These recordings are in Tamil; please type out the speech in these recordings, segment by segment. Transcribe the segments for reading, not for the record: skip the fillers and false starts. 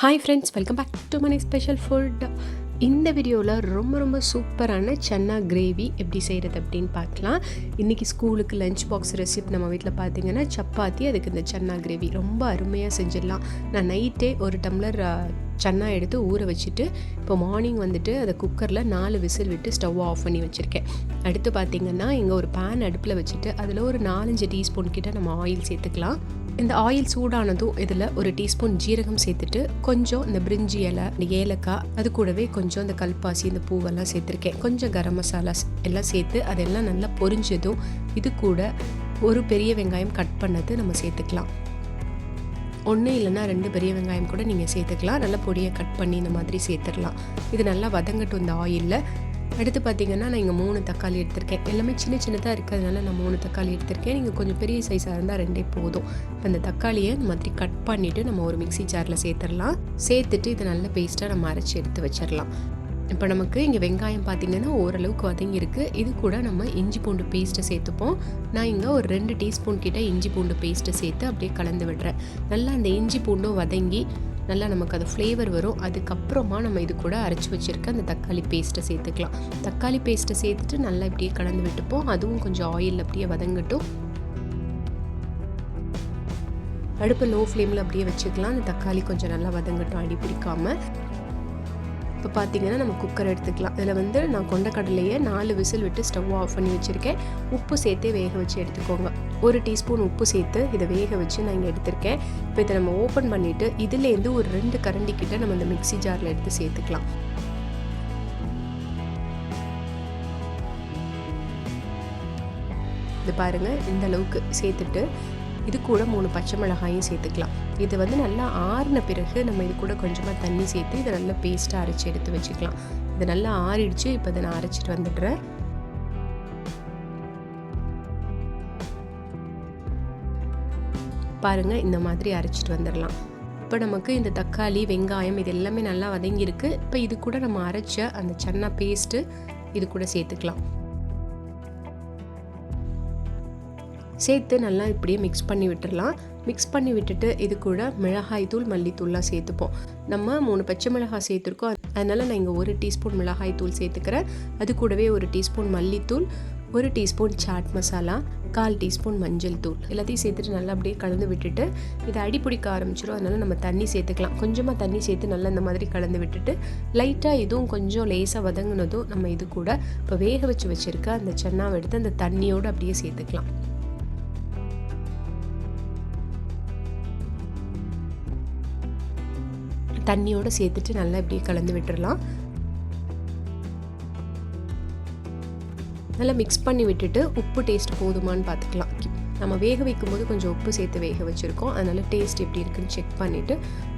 Hi friends, welcome back to மனை ஸ்பெஷல் ஃபுட். இந்த வீடியோவில் ரொம்ப சூப்பரான சன்னா கிரேவி எப்படி செய்கிறது அப்படின்னு பார்க்கலாம். இன்றைக்கி ஸ்கூலுக்கு லஞ்ச் பாக்ஸ் ரெசிபி நம்ம வீட்டில் பார்த்தீங்கன்னா சப்பாத்தி, அதுக்கு இந்த சன்னா கிரேவி ரொம்ப அருமையாக செஞ்சிடலாம். நான் நைட்டே ஒரு டம்ளர் சன்னா எடுத்து ஊற வச்சுட்டு இப்போ மார்னிங் வந்துட்டு அதை குக்கரில் 4 விசில் விட்டு ஸ்டவ் ஆஃப் பண்ணி வச்சுருக்கேன். அடுத்து பார்த்திங்கன்னா இங்கே ஒரு பேன் அடுப்பில் வச்சுட்டு அதில் ஒரு 4-5 டீஸ்பூன் கிட்ட நம்ம ஆயில் சேர்த்துக்கலாம். இந்த ஆயில் சூடானதும் இதில் ஒரு டீஸ்பூன் ஜீரகம் சேர்த்துட்டு கொஞ்சம் இந்த பிரிஞ்சி இலை, இந்த ஏலக்காய், அது கூடவே கொஞ்சம் இந்த கல்பாசி, இந்த பூவெல்லாம் சேர்த்துருக்கேன். கொஞ்சம் கரம் மசாலா எல்லாம் சேர்த்து அதெல்லாம் நல்லா பொரிஞ்சதும் இது கூட ஒரு பெரிய வெங்காயம் கட் பண்ணது நம்ம சேர்த்துக்கலாம். 1 இல்லைன்னா 2 பெரிய வெங்காயம் கூட நீங்கள் சேர்த்துக்கலாம். நல்லா பொடியை கட் பண்ணி இந்த மாதிரி சேர்த்துடலாம். இது நல்லா வதங்கட்டும் இந்த ஆயிலில். அடுத்து பார்த்திங்கன்னா நான் இங்கே 3 தக்காளி எடுத்திருக்கேன். எல்லாமே சின்னதாக இருக்கிறதுனால நான் 3 தக்காளி எடுத்திருக்கேன். நீங்கள் கொஞ்சம் பெரிய சைஸாக இருந்தால் 2 போதும். இப்போ இந்த தக்காளியை இந்த மாதிரி கட் பண்ணிவிட்டு நம்ம ஒரு மிக்ஸி ஜாரில் சேர்த்துடலாம். சேர்த்துட்டு இதை நல்ல பேஸ்ட்டாக நம்ம அரைச்சி எடுத்து வச்சிடலாம். இப்போ நமக்கு இங்கே வெங்காயம் பார்த்திங்கன்னா ஓரளவுக்கு வதங்கியிருக்கு. இது கூட நம்ம இஞ்சி பூண்டு பேஸ்ட்டை சேர்த்துப்போம். நான் இங்கே ஒரு 2 டீஸ்பூன் கிட்ட இஞ்சி பூண்டு பேஸ்ட்டை சேர்த்து அப்படியே கலந்து விடுறேன். நல்லா அந்த இஞ்சி பூண்டும் வதங்கி நல்லா நமக்கு அது ஃப்ளேவர் வரும். அதுக்கப்புறமா நம்ம இது கூட அரைச்சி வச்சுருக்க அந்த தக்காளி பேஸ்ட்டை சேர்த்துக்கலாம். தக்காளி பேஸ்ட்டை சேர்த்துட்டு நல்லா இப்படியே கலந்து விட்டுப்போம். அதுவும் கொஞ்சம் ஆயில் அப்படியே வதங்கட்டும். அடுப்பு லோ ஃப்ளேமில் அப்படியே வச்சுக்கலாம். அந்த தக்காளி கொஞ்சம் நல்லா வதங்கட்டும், அடி பிடிக்காமல். இப்போ பார்த்திங்கன்னா நம்ம குக்கர் எடுத்துக்கலாம். இதில் நான் கொண்டக்கடலையை 4 விசில் விட்டு ஸ்டவ் ஆஃப் பண்ணி வச்சுருக்கேன். உப்பு சேர்த்து வேக வச்சு எடுத்துக்கோங்க. 1 டீஸ்பூன் உப்பு சேர்த்து இதை வேக வச்சு நான் இங்கே எடுத்திருக்கேன். இப்போ இதை நம்ம ஓப்பன் பண்ணிவிட்டு இதுலேருந்து ஒரு 2 கரண்டி கிட்ட நம்ம இந்த மிக்ஸி ஜாரில் எடுத்து சேர்த்துக்கலாம். இது பாருங்கள், இந்த அளவுக்கு சேர்த்துட்டு இது கூட 3 பச்சை மிளகாயும் சேர்த்துக்கலாம். இது நல்லா ஆறின பிறகு நம்ம இது கூட கொஞ்சமாக தண்ணி சேர்த்து இதை நல்லா பேஸ்ட்டாக அரைச்சி எடுத்து வச்சுக்கலாம். இது நல்லா ஆறிடுச்சு. இப்போ இதை நான் அரைச்சிட்டு வந்துடுறேன். பாருங்கள், இந்த மாதிரி அரைச்சிட்டு வந்துடலாம். இப்போ நமக்கு இந்த தக்காளி, வெங்காயம் இது எல்லாமே நல்லா வதங்கியிருக்கு. இப்போ இது கூட நம்ம அரைச்ச அந்த சன்னா பேஸ்ட்டு இது கூட சேர்த்துக்கலாம். சேர்த்து நல்லா இப்படியே மிக்ஸ் பண்ணி விட்டுடலாம். மிக்ஸ் பண்ணி விட்டுட்டு இது கூட மிளகாய் தூள், மல்லித்தூள்லாம் சேர்த்துப்போம். நம்ம 3 பச்சை மிளகாய் சேர்த்துருக்கோம். அதனால் நான் இங்கே 1 டீஸ்பூன் மிளகாய் தூள் சேர்த்துக்கிறேன். அது கூடவே 1 டீஸ்பூன் மல்லித்தூள், 1 டீஸ்பூன் சாட் மசாலா, 1/4 டீஸ்பூன் மஞ்சள் தூள் எல்லாத்தையும் சேர்த்துட்டு நல்லா அப்படியே கலந்து விட்டுட்டு இதை அடி பிடிக்க ஆரம்பிச்சிடும். அதனால் நம்ம தண்ணி சேர்த்துக்கலாம். கொஞ்சமாக தண்ணி சேர்த்து நல்லா இந்த மாதிரி கலந்து விட்டுட்டு லைட்டாக இதுவும் கொஞ்சம் லேசாக வதங்கினதும் நம்ம இது கூட இப்போ வேக வச்சுருக்க அந்த சன்னாவை எடுத்து அந்த தண்ணியோடு அப்படியே சேர்த்துக்கலாம். தண்ணியோடு சேர்த்துட்டு நல்லா இப்படியே கலந்து விட்டுடலாம். நல்லா மிக்ஸ் பண்ணி விட்டுட்டு உப்பு டேஸ்ட் போதுமான்னு பார்த்துக்கலாம். நம்ம வேக வைக்கும்போது கொஞ்சம் உப்பு சேர்த்து வேக வச்சுருக்கோம். அதனால் டேஸ்ட் எப்படி இருக்குன்னு செக் பண்ணிவிட்டு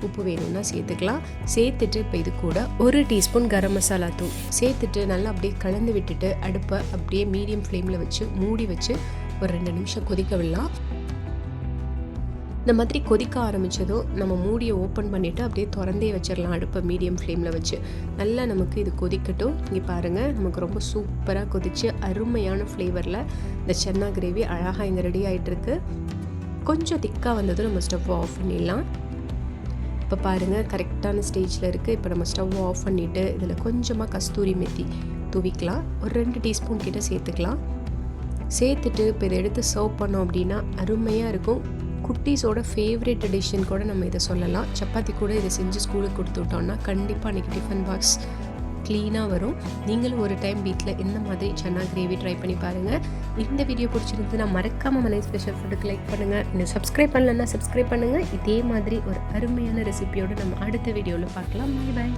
உப்பு வேணும்னா சேர்த்துக்கலாம். சேர்த்துட்டு இப்போ இது கூட 1 டீஸ்பூன் கரம் மசாலா தூள் சேர்த்துட்டு நல்லா அப்படியே கலந்து விட்டுட்டு அடுப்பை அப்படியே மீடியம் ஃப்ளேமில் வச்சு மூடி வச்சு ஒரு 2 நிமிஷம் கொதிக்க விடலாம். இந்த மாதிரி கொதிக்க ஆரம்பித்ததும் நம்ம மூடியை ஓப்பன் பண்ணிவிட்டு அப்படியே திறந்தே வச்சிடலாம். அடுப்பை மீடியம் ஃப்ளேமில் வச்சு நல்லா நமக்கு இது கொதிக்கட்டும். இங்கே பாருங்கள், நமக்கு ரொம்ப சூப்பராக கொதித்து அருமையான ஃப்ளேவரில் இந்த சன்னா கிரேவி அழகாக இங்கே ரெடி ஆகிட்டுருக்கு. கொஞ்சம் திக்காக வந்ததும் நம்ம ஸ்டவ் ஆஃப் பண்ணிடலாம். இப்போ பாருங்கள், கரெக்டான ஸ்டேஜில் இருக்குது. இப்போ நம்ம ஸ்டவ் ஆஃப் பண்ணிவிட்டு இதில் கொஞ்சமாக கஸ்தூரி மெத்தி தூவிக்கலாம். ஒரு 2 டீஸ்பூன் கிட்ட சேர்த்துக்கலாம். சேர்த்துட்டு இப்போ இதை எடுத்து சர்வ் பண்ணோம் அப்படின்னா அருமையாக இருக்கும். குட்டீஸோட ஃபேவரட் டிஷ்ஷுன்னு கூட நம்ம இதை சொல்லலாம். சப்பாத்தி கூட இதை செஞ்சு ஸ்கூலுக்கு கொடுத்து விட்டோம்னா கண்டிப்பாக அன்றைக்கி டிஃபன் பாக்ஸ் க்ளீனாக வரும். நீங்களும் ஒரு டைம் வீட்டில் இந்த மாதிரி சன்னா கிரேவி ட்ரை பண்ணி பாருங்கள். இந்த வீடியோ பிடிச்சிருந்ததுன்னா மறக்காமல் மனை ஸ்பெஷல் ஃபுட்டுக்கு லைக் பண்ணுங்கள். இன்னும் சப்ஸ்கிரைப் பண்ணலன்னா சப்ஸ்கிரைப் பண்ணுங்கள். இதே மாதிரி ஒரு அருமையான ரெசிபியோடு நம்ம அடுத்த வீடியோவில் பார்க்கலாம். பாய்.